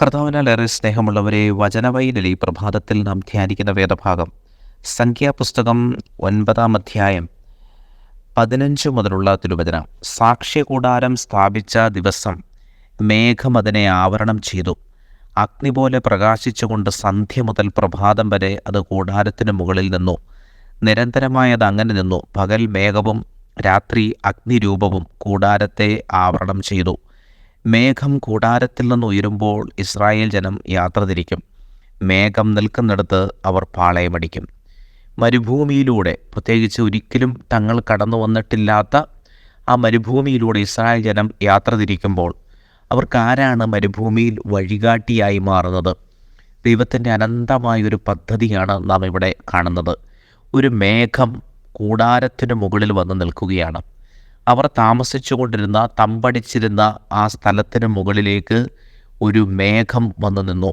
കർത്താവിനാലേറെ സ്നേഹമുള്ളവരെ, വചനവൈനിൽ ഈ പ്രഭാതത്തിൽ നാം ധ്യാനിക്കുന്ന വേദഭാഗം സംഖ്യാപുസ്തകം 9 അധ്യായം 15 മുതലുള്ള തിരുവചനം. സാക്ഷ്യകൂടാരം സ്ഥാപിച്ച ദിവസം മേഘം അതിനെ ആവരണം ചെയ്തു. അഗ്നി പോലെ പ്രകാശിച്ചുകൊണ്ട് സന്ധ്യ മുതൽ പ്രഭാതം വരെ അത് കൂടാരത്തിന് മുകളിൽ നിന്നു. നിരന്തരമായി അത് അങ്ങനെ നിന്നു. പകൽ മേഘവും രാത്രി അഗ്നിരൂപവും കൂടാരത്തെ ആവരണം ചെയ്തു. മേഘം കൂടാരത്തിൽ നിന്ന് ഉയരുമ്പോൾ ഇസ്രായേൽ ജനം യാത്ര തിരിക്കും. മേഘം നിൽക്കുന്നിടത്ത് അവർ പാളയമടിക്കും. മരുഭൂമിയിലൂടെ, പ്രത്യേകിച്ച് ഒരിക്കലും തങ്ങൾ കടന്നു വന്നിട്ടില്ലാത്ത ആ മരുഭൂമിയിലൂടെ ഇസ്രായേൽ ജനം യാത്ര തിരിക്കുമ്പോൾ അവർക്കാരാണ് മരുഭൂമിയിൽ വഴികാട്ടിയായി മാറുന്നത്? ദൈവത്തിൻ്റെ അനന്തമായൊരു പദ്ധതിയാണ് നാം ഇവിടെ കാണുന്നത്. ഒരു മേഘം കൂടാരത്തിന് മുകളിൽ വന്ന് നിൽക്കുകയാണ്. അവർ താമസിച്ചുകൊണ്ടിരുന്ന, തമ്പടിച്ചിരുന്ന ആ സ്ഥലത്തിന് മുകളിലേക്ക് ഒരു മേഘം വന്നു നിന്നു.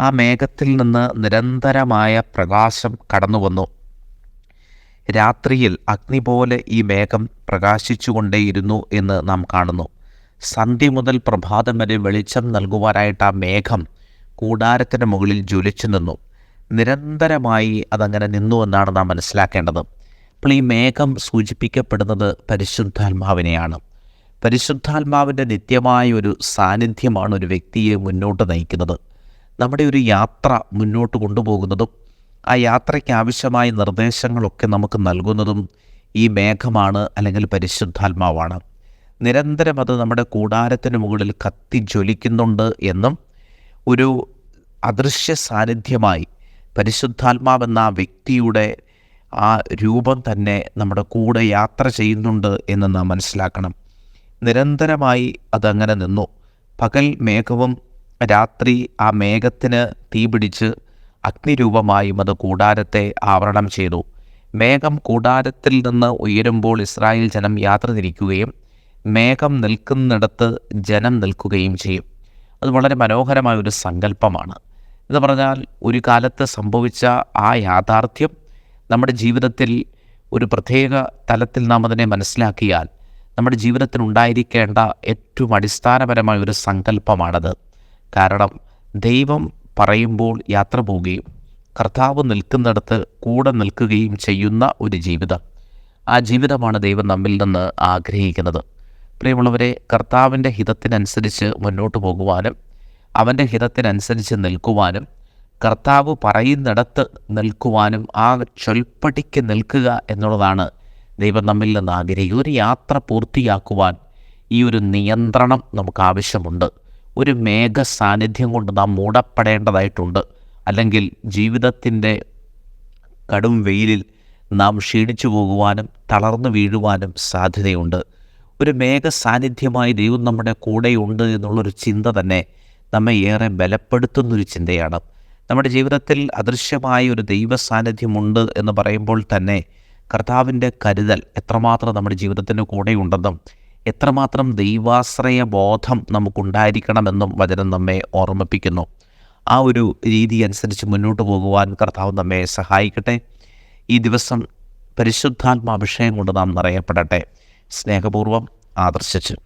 ആ മേഘത്തിൽ നിന്ന് നിരന്തരമായ പ്രകാശം കടന്നു വന്നു. രാത്രിയിൽ അഗ്നി പോലെ ഈ മേഘം പ്രകാശിച്ചുകൊണ്ടേയിരുന്നു എന്ന് നാം കാണുന്നു. സന്ധ്യ മുതൽ പ്രഭാതം വരെ വെളിച്ചം നൽകുവാനായിട്ട് ആ മേഘം കൂടാരത്തിന് മുകളിൽ ജ്വലിച്ചു നിന്നു. നിരന്തരമായി അതങ്ങനെ നിന്നു എന്നാണ് നാം മനസ്സിലാക്കേണ്ടത്. അപ്പോൾ ഈ മേഘം സൂചിപ്പിക്കപ്പെടുന്നത് പരിശുദ്ധാത്മാവിനെയാണ്. പരിശുദ്ധാത്മാവിൻ്റെ നിത്യമായ ഒരു സാന്നിധ്യമാണ് ഒരു വ്യക്തിയെ മുന്നോട്ട് നയിക്കുന്നത്. നമ്മുടെ ഒരു യാത്ര മുന്നോട്ട് കൊണ്ടുപോകുന്നതും ആ യാത്രയ്ക്ക് ആവശ്യമായ നിർദ്ദേശങ്ങളൊക്കെ നമുക്ക് നൽകുന്നതും ഈ മേഘമാണ്, അല്ലെങ്കിൽ പരിശുദ്ധാത്മാവാണ്. നിരന്തരം അത് നമ്മുടെ കൂടാരത്തിന് മുകളിൽ കത്തി ജ്വലിക്കുന്നുണ്ട് എന്നും ഒരു അദൃശ്യ സാന്നിധ്യമായി പരിശുദ്ധാത്മാവെന്ന ആ വ്യക്തിയുടെ ആ രൂപം തന്നെ നമ്മുടെ കൂടെ യാത്ര ചെയ്യുന്നുണ്ട് എന്ന് നാം മനസ്സിലാക്കണം. നിരന്തരമായി അതങ്ങനെ നിന്നു. പകൽ മേഘവും രാത്രി ആ മേഘത്തിന് തീപിടിച്ച് അഗ്നിരൂപമായും അത് കൂടാരത്തെ ആവരണം ചെയ്തു. മേഘം കൂടാരത്തിൽ നിന്ന് ഉയരുമ്പോൾ ഇസ്രായേൽ ജനം യാത്ര തിരിക്കുകയും മേഘം നിൽക്കുന്നിടത്ത് ജനം നിൽക്കുകയും ചെയ്യും. അത് വളരെ മനോഹരമായൊരു സങ്കല്പമാണ്. എന്ന് പറഞ്ഞാൽ ഒരു കാലത്ത് സംഭവിച്ച ആ യാഥാർത്ഥ്യം നമ്മുടെ ജീവിതത്തിൽ ഒരു പ്രത്യേക തലത്തിൽ നാം അതിനെ മനസ്സിലാക്കിയാൽ നമ്മുടെ ജീവിതത്തിൽ ഉണ്ടായിരിക്കേണ്ട ഏറ്റവും അടിസ്ഥാനപരമായ ഒരു സങ്കല്പമാണത്. കാരണം ദൈവം പറയുമ്പോൾ യാത്ര പോവുകയും കർത്താവ് നിൽക്കുന്നിടത്ത് കൂടെ നിൽക്കുകയും ചെയ്യുന്ന ഒരു ജീവിതം, ആ ജീവിതമാണ് ദൈവം നമ്മിൽ നിന്ന് ആഗ്രഹിക്കുന്നത്. പ്രിയമുള്ളവരെ, കർത്താവിൻ്റെ ഹിതത്തിനനുസരിച്ച് മുന്നോട്ട് പോകുവാനും അവൻ്റെ ഹിതത്തിനനുസരിച്ച് നിൽക്കുവാനും കർത്താവ് പറയുന്നിടത്ത് നിൽക്കുവാനും ആ ചൊൽപ്പടിക്ക് നിൽക്കുക എന്നുള്ളതാണ് ദൈവം നമ്മിൽ നിന്ന് ആഗ്രഹിക്കുക. ഒരു യാത്ര പൂർത്തിയാക്കുവാൻ ഈ ഒരു നിയന്ത്രണം നമുക്ക് ആവശ്യമുണ്ട്. ഒരു മേഘ സാന്നിധ്യം കൊണ്ട് നാം മൂടപ്പെടേണ്ടതായിട്ടുണ്ട്. അല്ലെങ്കിൽ ജീവിതത്തിൻ്റെ കടും വെയിലിൽ നാം ക്ഷീണിച്ചു പോകുവാനും തളർന്നു വീഴുവാനും സാധ്യതയുണ്ട്. ഒരു മേഘ സാന്നിധ്യമായി ദൈവം നമ്മുടെ കൂടെയുണ്ട് എന്നുള്ളൊരു ചിന്ത തന്നെ നമ്മെ ഏറെ ബലപ്പെടുത്തുന്നൊരു ചിന്തയാണ്. നമ്മുടെ ജീവിതത്തിൽ അദൃശ്യമായ ഒരു ദൈവ സാന്നിധ്യമുണ്ട് എന്ന് പറയുമ്പോൾ തന്നെ കർത്താവിൻ്റെ കരുതൽ എത്രമാത്രം നമ്മുടെ ജീവിതത്തിൻ്റെ കൂടെയുണ്ടെന്നും എത്രമാത്രം ദൈവാശ്രയ ബോധം നമുക്കുണ്ടായിരിക്കണമെന്നും വചനം നമ്മെ ഓർമ്മിപ്പിക്കുന്നു. ആ ഒരു രീതി അനുസരിച്ച് മുന്നോട്ട് പോകുവാൻ കർത്താവ് നമ്മെ സഹായിക്കട്ടെ. ഈ ദിവസം പരിശുദ്ധാത്മാഭിഷേകം കൊണ്ട് നാം നിറയപ്പെടട്ടെ. സ്നേഹപൂർവ്വം ആദർശിച്ച്.